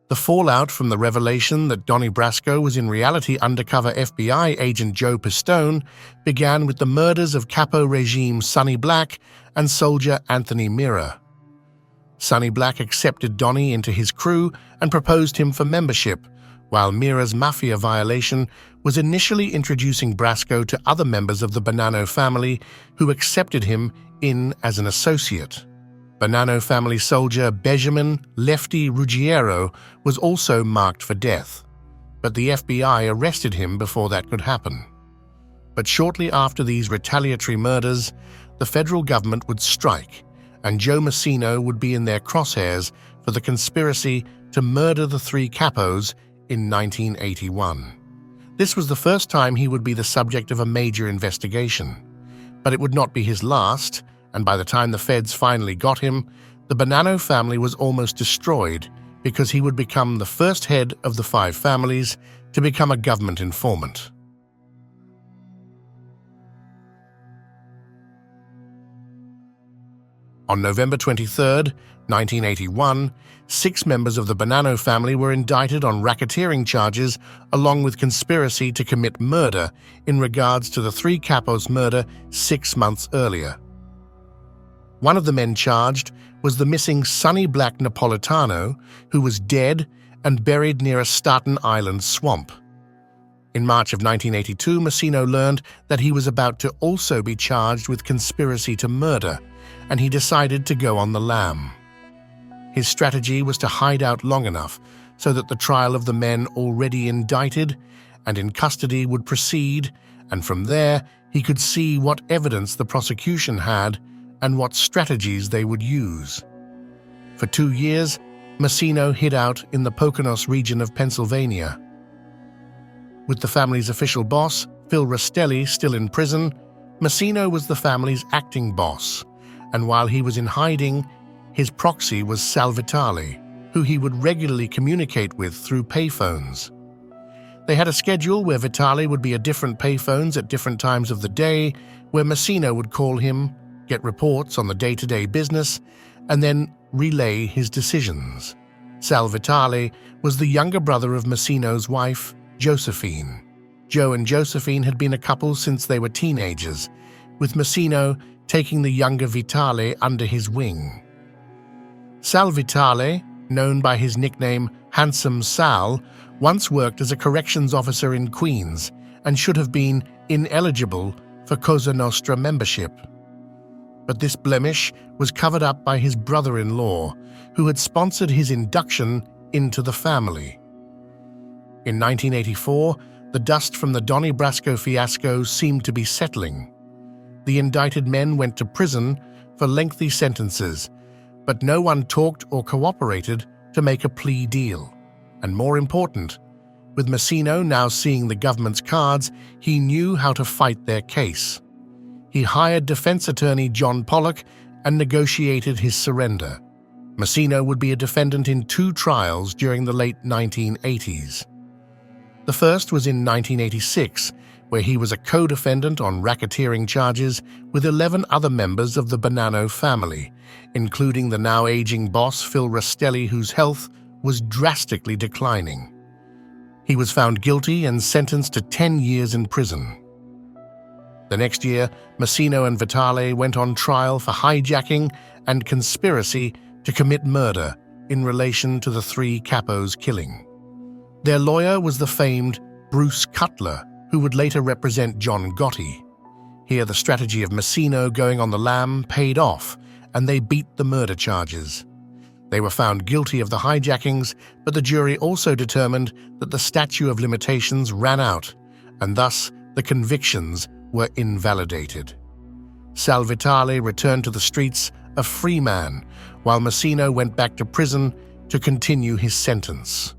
The fallout from the revelation that Donnie Brasco was in reality undercover FBI agent Joe Pistone began with the murders of capo regime Sonny Black and soldier Anthony Mira. Sonny Black accepted Donnie into his crew and proposed him for membership, while Mira's mafia violation was initially introducing Brasco to other members of the Bonanno family who accepted him in as an associate. Bonanno family soldier Benjamin Lefty Ruggiero was also marked for death, but the FBI arrested him before that could happen. But shortly after these retaliatory murders, the federal government would strike, and Joe Massino would be in their crosshairs for the conspiracy to murder the three capos in 1981. This was the first time he would be the subject of a major investigation, but it would not be his last, and by the time the feds finally got him, the Bonanno family was almost destroyed because he would become the first head of the five families to become a government informant. On November 23, 1981, 6 members of the Bonanno family were indicted on racketeering charges along with conspiracy to commit murder in regards to the three capos' murder 6 months earlier. One of the men charged was the missing Sonny Black Napolitano, who was dead and buried near a Staten Island swamp. In March of 1982, Massino learned that he was about to also be charged with conspiracy to murder, and he decided to go on the lam. His strategy was to hide out long enough so that the trial of the men already indicted and in custody would proceed, and from there he could see what evidence the prosecution had and what strategies they would use. For 2 years, Massino hid out in the Poconos region of Pennsylvania. With the family's official boss, Phil Rastelli, still in prison, Massino was the family's acting boss, and while he was in hiding, his proxy was Sal Vitale, who he would regularly communicate with through payphones. They had a schedule where Vitale would be at different payphones at different times of the day, where Massino would call him, get reports on the day-to-day business, and then relay his decisions. Sal Vitale was the younger brother of Massino's wife, Josephine. Joe and Josephine had been a couple since they were teenagers, with Massino taking the younger Vitale under his wing. Sal Vitale, known by his nickname Handsome Sal, once worked as a corrections officer in Queens and should have been ineligible for Cosa Nostra membership. But this blemish was covered up by his brother-in-law, who had sponsored his induction into the family. In 1984, the dust from the Donnie Brasco fiasco seemed to be settling. The indicted men went to prison for lengthy sentences, but no one talked or cooperated to make a plea deal. And more important, with Massino now seeing the government's cards, he knew how to fight their case. He hired defense attorney John Pollock and negotiated his surrender. Massino would be a defendant in 2 trials during the late 1980s. The first was in 1986, where he was a co-defendant on racketeering charges with 11 other members of the Bonanno family, including the now aging boss Phil Rastelli, whose health was drastically declining. He was found guilty and sentenced to 10 years in prison. The next year, Massino and Vitale went on trial for hijacking and conspiracy to commit murder in relation to the 3 capos' killing. Their lawyer was the famed Bruce Cutler, who would later represent John Gotti. Here, the strategy of Massino going on the lam paid off, and they beat the murder charges. They were found guilty of the hijackings, but the jury also determined that the statute of limitations ran out, and thus the convictions were invalidated. Sal Vitale returned to the streets a free man, while Massino went back to prison to continue his sentence.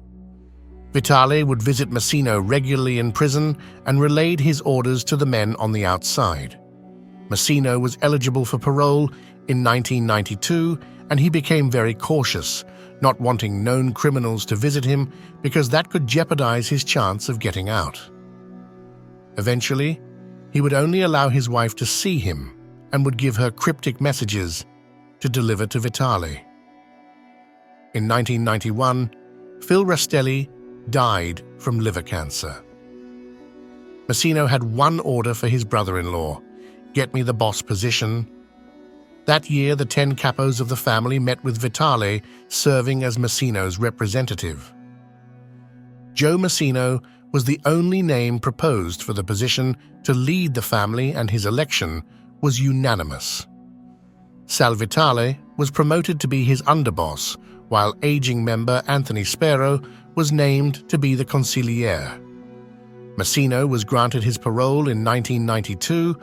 Vitale would visit Massino regularly in prison and relayed his orders to the men on the outside. Massino was eligible for parole in 1992, and he became very cautious, not wanting known criminals to visit him because that could jeopardize his chance of getting out. Eventually, he would only allow his wife to see him and would give her cryptic messages to deliver to Vitale. In 1991, Phil Rastelli died from liver cancer. Massino had one order for his brother-in-law: get me the boss position. That year, the 10 capos of the family met with Vitale, serving as Massino's representative. Joe Massino was the only name proposed for the position to lead the family, and his election was unanimous. Sal Vitale was promoted to be his underboss, while aging member Anthony Spero was named to be the consigliere. Massino was granted his parole in 1992,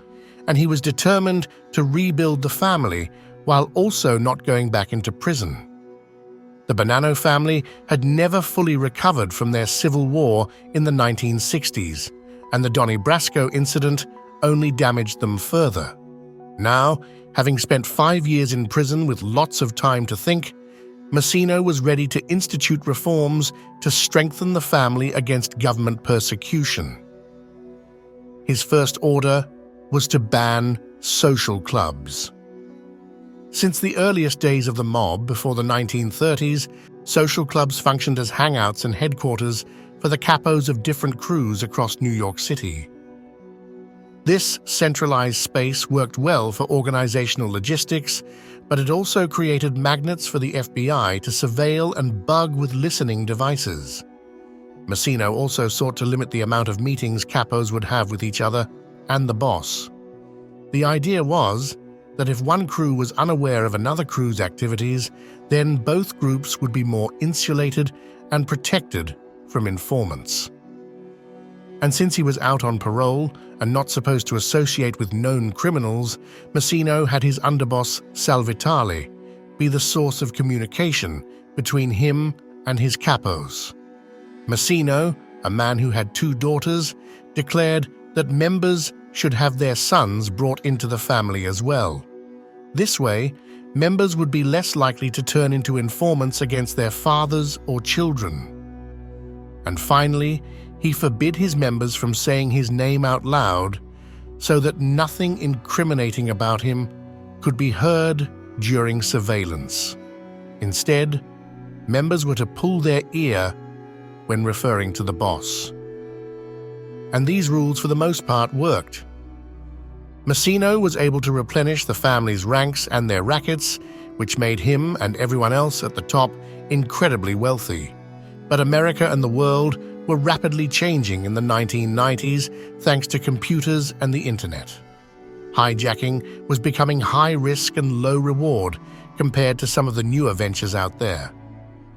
and he was determined to rebuild the family while also not going back into prison. The Bonanno family had never fully recovered from their civil war in the 1960s, and the Donnie Brasco incident only damaged them further. Now, having spent 5 years in prison with lots of time to think, Massino was ready to institute reforms to strengthen the family against government persecution. His first order was to ban social clubs. Since the earliest days of the mob before the 1930s, social clubs functioned as hangouts and headquarters for the capos of different crews across New York City. This centralized space worked well for organizational logistics, but it also created magnets for the FBI to surveil and bug with listening devices. Massino also sought to limit the amount of meetings capos would have with each other and the boss. The idea was that if one crew was unaware of another crew's activities, then both groups would be more insulated and protected from informants. And since he was out on parole and not supposed to associate with known criminals, Massino had his underboss Sal Vitale be the source of communication between him and his capos. Massino, a man who had 2 daughters, declared that members should have their sons brought into the family as well. This way, members would be less likely to turn into informants against their fathers or children. And finally, he forbid his members from saying his name out loud so that nothing incriminating about him could be heard during surveillance. Instead, members were to pull their ear when referring to the boss. And these rules for the most part worked. Massino was able to replenish the family's ranks and their rackets, which made him and everyone else at the top incredibly wealthy. But America and the world were rapidly changing in the 1990s thanks to computers and the internet. Hijacking was becoming high risk and low reward compared to some of the newer ventures out there.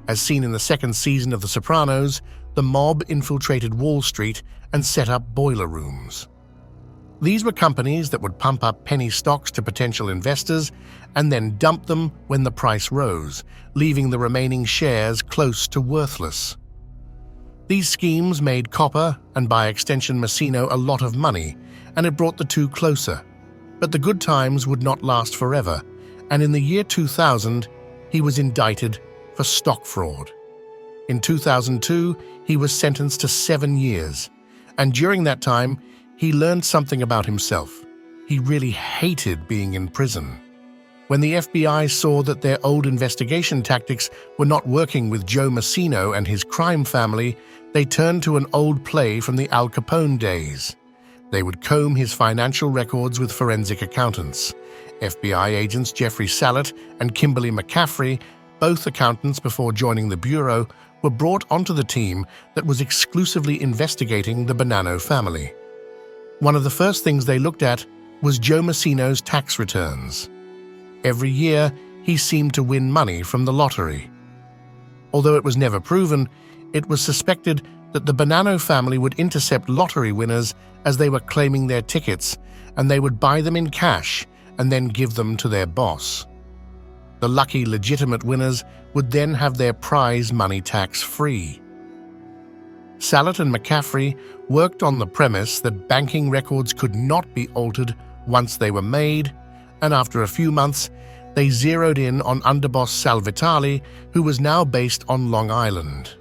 As seen in the second season of The Sopranos, the mob infiltrated Wall Street and set up boiler rooms. These were companies that would pump up penny stocks to potential investors and then dump them when the price rose, leaving the remaining shares close to worthless. These schemes made Copper, and by extension Massino, a lot of money, and it brought the two closer. But the good times would not last forever, and in the year 2000, he was indicted for stock fraud. In 2002, he was sentenced to 7 years, and during that time, he learned something about himself. He really hated being in prison. When the FBI saw that their old investigation tactics were not working with Joe Massino and his crime family, they turned to an old play from the Al Capone days. They would comb his financial records with forensic accountants. FBI agents Jeffrey Salet and Kimberly McCaffrey, both accountants before joining the Bureau, were brought onto the team that was exclusively investigating the Bonanno family. One of the first things they looked at was Joe Massino's tax returns. Every year, he seemed to win money from the lottery. Although it was never proven, it was suspected that the Bonanno family would intercept lottery winners as they were claiming their tickets, and they would buy them in cash and then give them to their boss. The lucky legitimate winners would then have their prize money tax-free. Salet and McCaffrey worked on the premise that banking records could not be altered once they were made, and after a few months, they zeroed in on underboss Sal Vitale, who was now based on Long Island.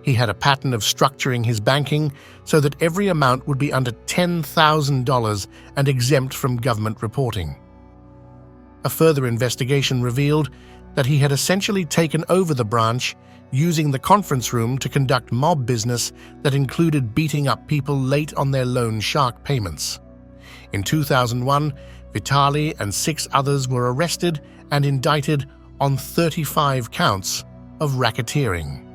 He had a pattern of structuring his banking so that every amount would be under $10,000 and exempt from government reporting. A further investigation revealed that he had essentially taken over the branch, using the conference room to conduct mob business that included beating up people late on their loan shark payments. In 2001, Vitali and 6 others were arrested and indicted on 35 counts of racketeering.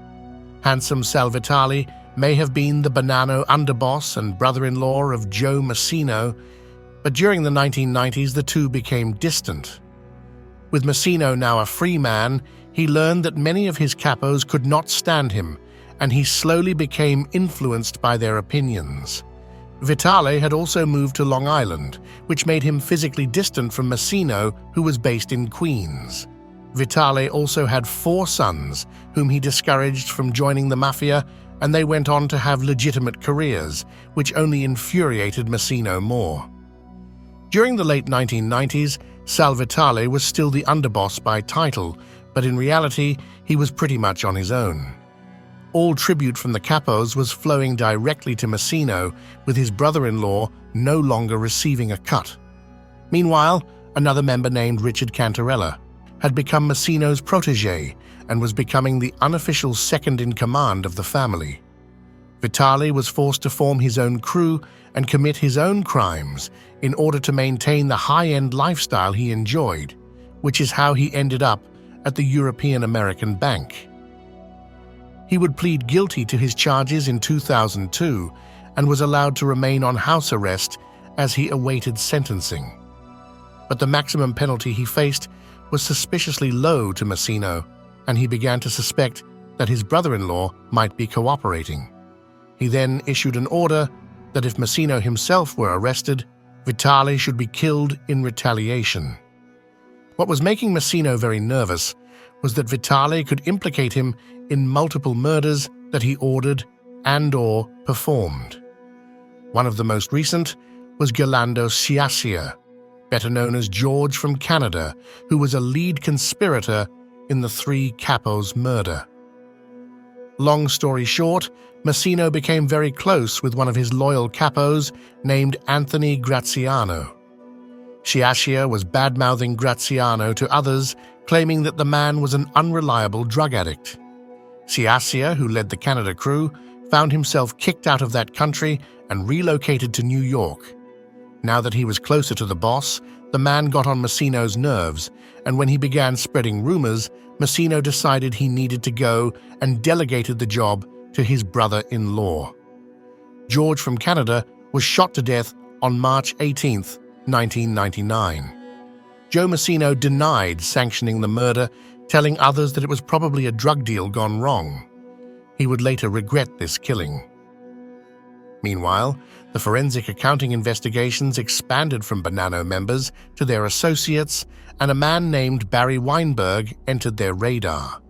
Handsome Sal Vitali may have been the Bonanno underboss and brother-in-law of Joe Massino, but during the 1990s the two became distant. With Massino now a free man, he learned that many of his capos could not stand him, and he slowly became influenced by their opinions. Vitali had also moved to Long Island, which made him physically distant from Massino, who was based in Queens. Vitali also had 4 sons, whom he discouraged from joining the mafia, and they went on to have legitimate careers, which only infuriated Massino more. During the late 1990s, Sal Vitali was still the underboss by title, but in reality, he was pretty much on his own. All tribute from the capos was flowing directly to Massino, with his brother-in-law no longer receiving a cut. Meanwhile, another member named Richard Cantarella had become Massino's protégé and was becoming the unofficial second-in-command of the family. Vitali was forced to form his own crew and commit his own crimes in order to maintain the high-end lifestyle he enjoyed, which is how he ended up at the European American Bank. He would plead guilty to his charges in 2002 and was allowed to remain on house arrest as he awaited sentencing. But the maximum penalty he faced was suspiciously low to Massino, and he began to suspect that his brother-in-law might be cooperating. He then issued an order that if Massino himself were arrested, Vitali should be killed in retaliation. What was making Massino very nervous was that Vitali could implicate him in multiple murders that he ordered and/or performed. One of the most recent was Gerlando Sciascia, better known as George from Canada, who was a lead conspirator in the 3 capos' murder. Long story short, Massino became very close with one of his loyal capos named Anthony Graziano. Sciascia was bad-mouthing Graziano to others, claiming that the man was an unreliable drug addict. Sciascia, who led the Canada crew, found himself kicked out of that country and relocated to New York. Now that he was closer to the boss, the man got on Massino's nerves, and when he began spreading rumors, Massino decided he needed to go and delegated the job to his brother-in-law. George from Canada was shot to death on March 18, 1999. Joe Massino denied sanctioning the murder, telling others that it was probably a drug deal gone wrong. He would later regret this killing. Meanwhile, the forensic accounting investigations expanded from Bonanno members to their associates, and a man named Barry Weinberg entered their radar.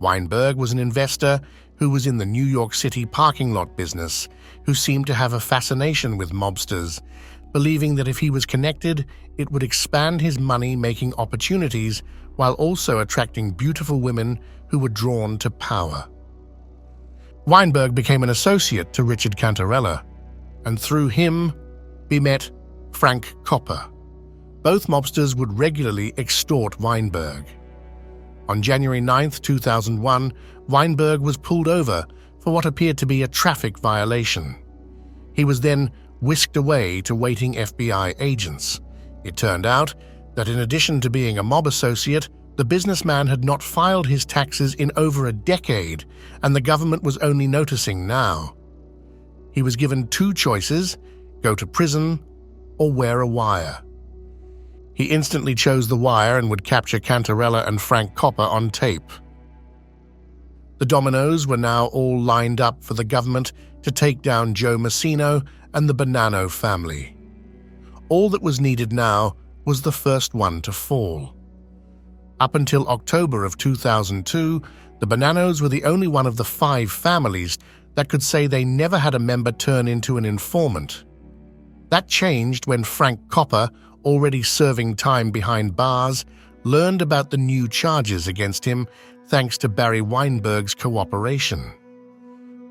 Weinberg was an investor who was in the New York City parking lot business, who seemed to have a fascination with mobsters, believing that if he was connected, it would expand his money-making opportunities while also attracting beautiful women who were drawn to power. Weinberg became an associate to Richard Cantarella, and through him, we met Frank Copper. Both mobsters would regularly extort Weinberg. On January 9, 2001, Weinberg was pulled over for what appeared to be a traffic violation. He was then whisked away to waiting FBI agents. It turned out that in addition to being a mob associate, the businessman had not filed his taxes in over a decade, and the government was only noticing now. He was given 2 choices: go to prison or wear a wire. He instantly chose the wire and would capture Cantarella and Frank Copper on tape. The dominoes were now all lined up for the government to take down Joe Massino and the Bonanno family. All that was needed now was the first one to fall. Up until October of 2002, the Bonannos were the only one of the 5 families that could say they never had a member turn into an informant. That changed when Frank Copper, already serving time behind bars, learned about the new charges against him thanks to Barry Weinberg's cooperation.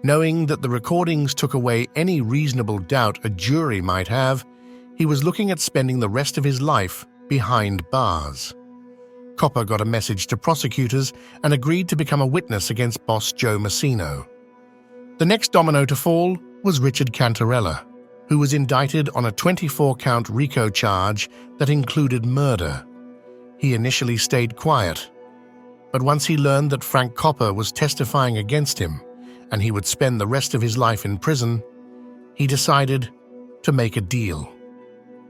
Knowing that the recordings took away any reasonable doubt a jury might have, he was looking at spending the rest of his life behind bars. Copper got a message to prosecutors and agreed to become a witness against boss Joe Massino. The next domino to fall was Richard Cantarella, who was indicted on a 24-count RICO charge that included murder. He initially stayed quiet, but once he learned that Frank Copper was testifying against him and he would spend the rest of his life in prison, he decided to make a deal.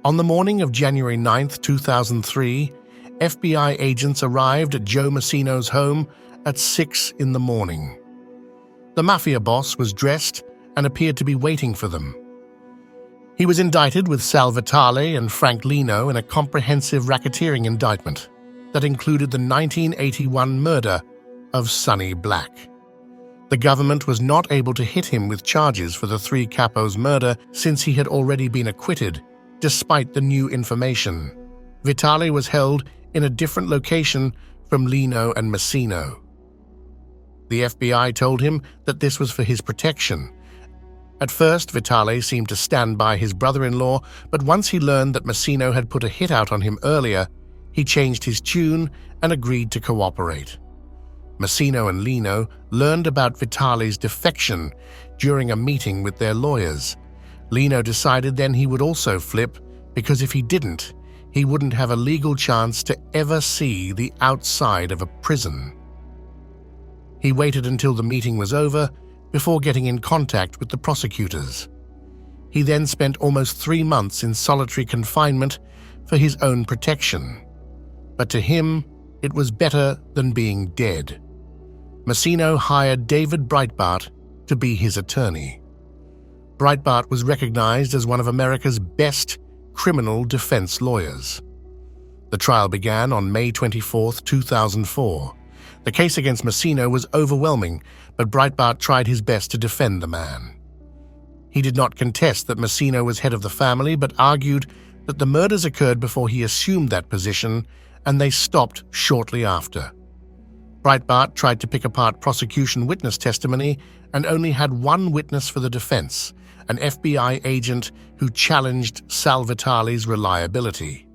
On the morning of January 9, 2003, FBI agents arrived at Joe Massino's home at 6 in the morning. The mafia boss was dressed and appeared to be waiting for them. He was indicted with Sal Vitale and Frank Lino in a comprehensive racketeering indictment that included the 1981 murder of Sonny Black. The government was not able to hit him with charges for the three capos' murder since he had already been acquitted, despite the new information. Vitale was held in a different location from Lino and Massino. The FBI told him that this was for his protection. At first, Vitale seemed to stand by his brother-in-law, but once he learned that Massino had put a hit out on him earlier, he changed his tune and agreed to cooperate. Massino and Lino learned about Vitale's defection during a meeting with their lawyers. Lino decided then he would also flip, because if he didn't, he wouldn't have a legal chance to ever see the outside of a prison. He waited until the meeting was over before getting in contact with the prosecutors. He then spent almost 3 months in solitary confinement for his own protection. But to him, it was better than being dead. Massino hired David Breitbart to be his attorney. Breitbart was recognized as one of America's best criminal defense lawyers. The trial began on May 24, 2004. The case against Massino was overwhelming, but Breitbart tried his best to defend the man. He did not contest that Massino was head of the family, but argued that the murders occurred before he assumed that position, and they stopped shortly after. Breitbart tried to pick apart prosecution witness testimony and only had one witness for the defense, an FBI agent who challenged Sal Vitale's reliability.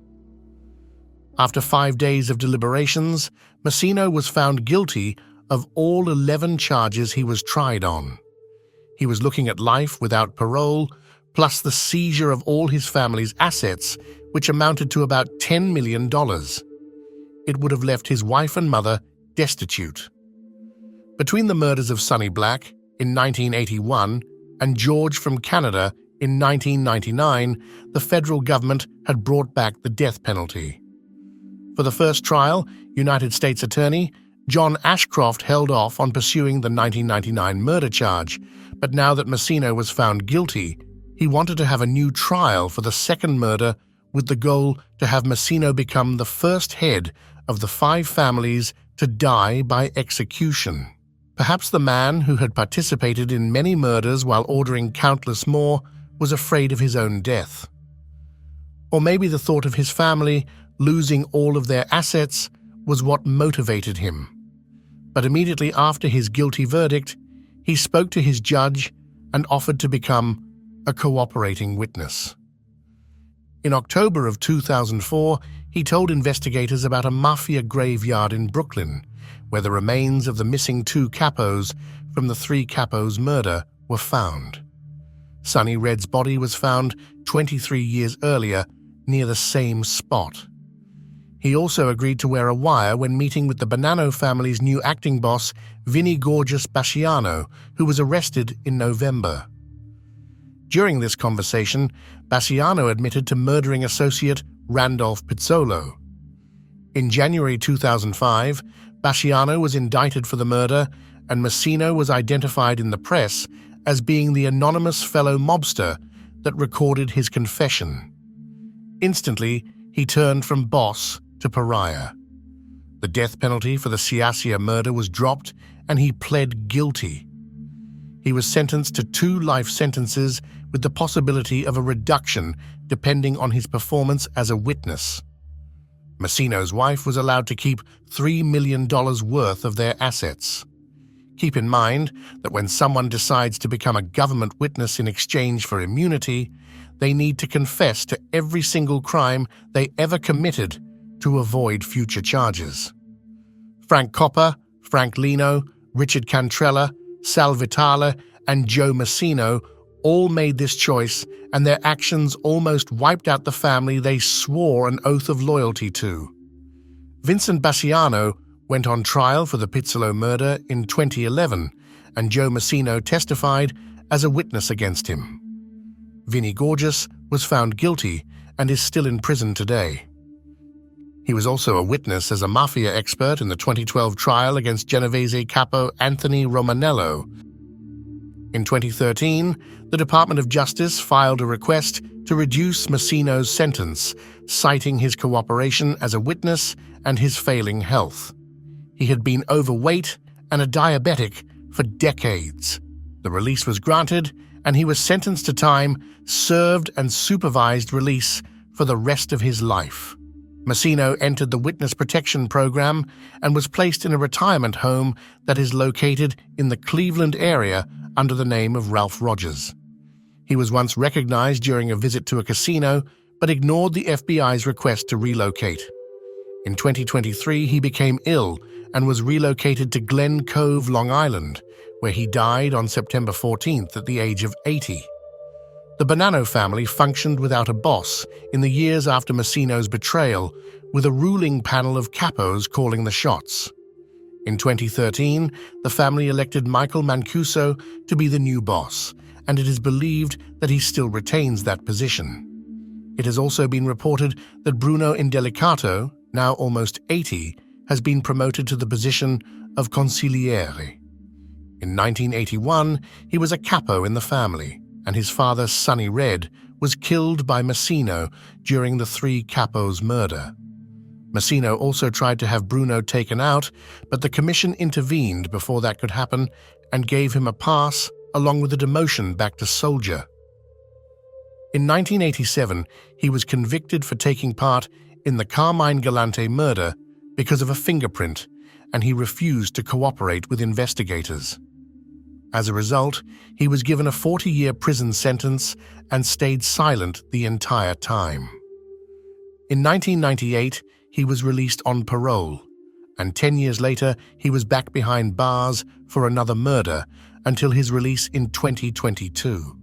After 5 days of deliberations, Massino was found guilty of all 11 charges he was tried on. He was looking at life without parole, plus the seizure of all his family's assets, which amounted to about $10 million. It would have left his wife and mother destitute. Between the murders of Sonny Black in 1981 and George from Canada in 1999, the federal government had brought back the death penalty. For the first trial, United States Attorney John Ashcroft held off on pursuing the 1999 murder charge, but now that Massino was found guilty, he wanted to have a new trial for the second murder with the goal to have Massino become the first head of the 5 families to die by execution. Perhaps the man who had participated in many murders while ordering countless more was afraid of his own death. Or maybe the thought of his family losing all of their assets was what motivated him. But immediately after his guilty verdict, he spoke to his judge and offered to become a cooperating witness. In October of 2004, he told investigators about a mafia graveyard in Brooklyn, where the remains of the missing 2 capos from the 3 capos' murder were found. Sonny Red's body was found 23 years earlier near the same spot. He also agreed to wear a wire when meeting with the Bonanno family's new acting boss, Vinnie Gorgeous Basciano, who was arrested in November. During this conversation, Basciano admitted to murdering associate Randolph Pizzolo. In January 2005, Basciano was indicted for the murder, and Massino was identified in the press as being the anonymous fellow mobster that recorded his confession. Instantly, he turned from boss to pariah. The death penalty for the Ciacia murder was dropped, and he pled guilty. He was sentenced to 2 life sentences with the possibility of a reduction depending on his performance as a witness. Massino's wife was allowed to keep $3 million worth of their assets. Keep in mind that when someone decides to become a government witness in exchange for immunity, they need to confess to every single crime they ever committed to avoid future charges. Frank Coppa, Frank Lino, Richard Cantrella, Sal Vitale, and Joe Massino all made this choice, and their actions almost wiped out the family they swore an oath of loyalty to. Vincent Bassiano went on trial for the Pizzolo murder in 2011, and Joe Massino testified as a witness against him. Vinnie Gorgeous was found guilty and is still in prison today. He was also a witness as a mafia expert in the 2012 trial against Genovese capo Anthony Romanello. In 2013, the Department of Justice filed a request to reduce Massino's sentence, citing his cooperation as a witness and his failing health. He had been overweight and a diabetic for decades. The release was granted, and he was sentenced to time served and supervised release for the rest of his life. Massino entered the Witness Protection Program and was placed in a retirement home that is located in the Cleveland area under the name of Ralph Rogers. He was once recognized during a visit to a casino, but ignored the FBI's request to relocate. In 2023, he became ill and was relocated to Glen Cove, Long Island, where he died on September 14th at the age of 80. The Bonanno family functioned without a boss in the years after Massino's betrayal, with a ruling panel of capos calling the shots. In 2013, the family elected Michael Mancuso to be the new boss, and it is believed that he still retains that position. It has also been reported that Bruno Indelicato, now almost 80, has been promoted to the position of consigliere. In 1981, he was a capo in the family, and his father, Sonny Red, was killed by Massino during the three capos' murder. Massino also tried to have Bruno taken out, but the commission intervened before that could happen and gave him a pass along with a demotion back to soldier. In 1987, he was convicted for taking part in the Carmine Galante murder because of a fingerprint, and he refused to cooperate with investigators. As a result, he was given a 40-year prison sentence and stayed silent the entire time. In 1998, he was released on parole, and 10 years later, he was back behind bars for another murder until his release in 2022.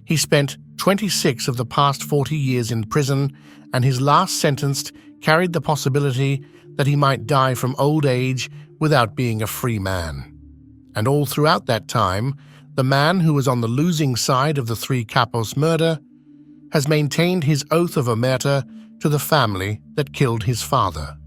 He spent 26 of the past 40 years in prison, and his last sentence carried the possibility that he might die from old age without being a free man. And all throughout that time, the man who was on the losing side of the three capos murder has maintained his oath of omerta to the family that killed his father.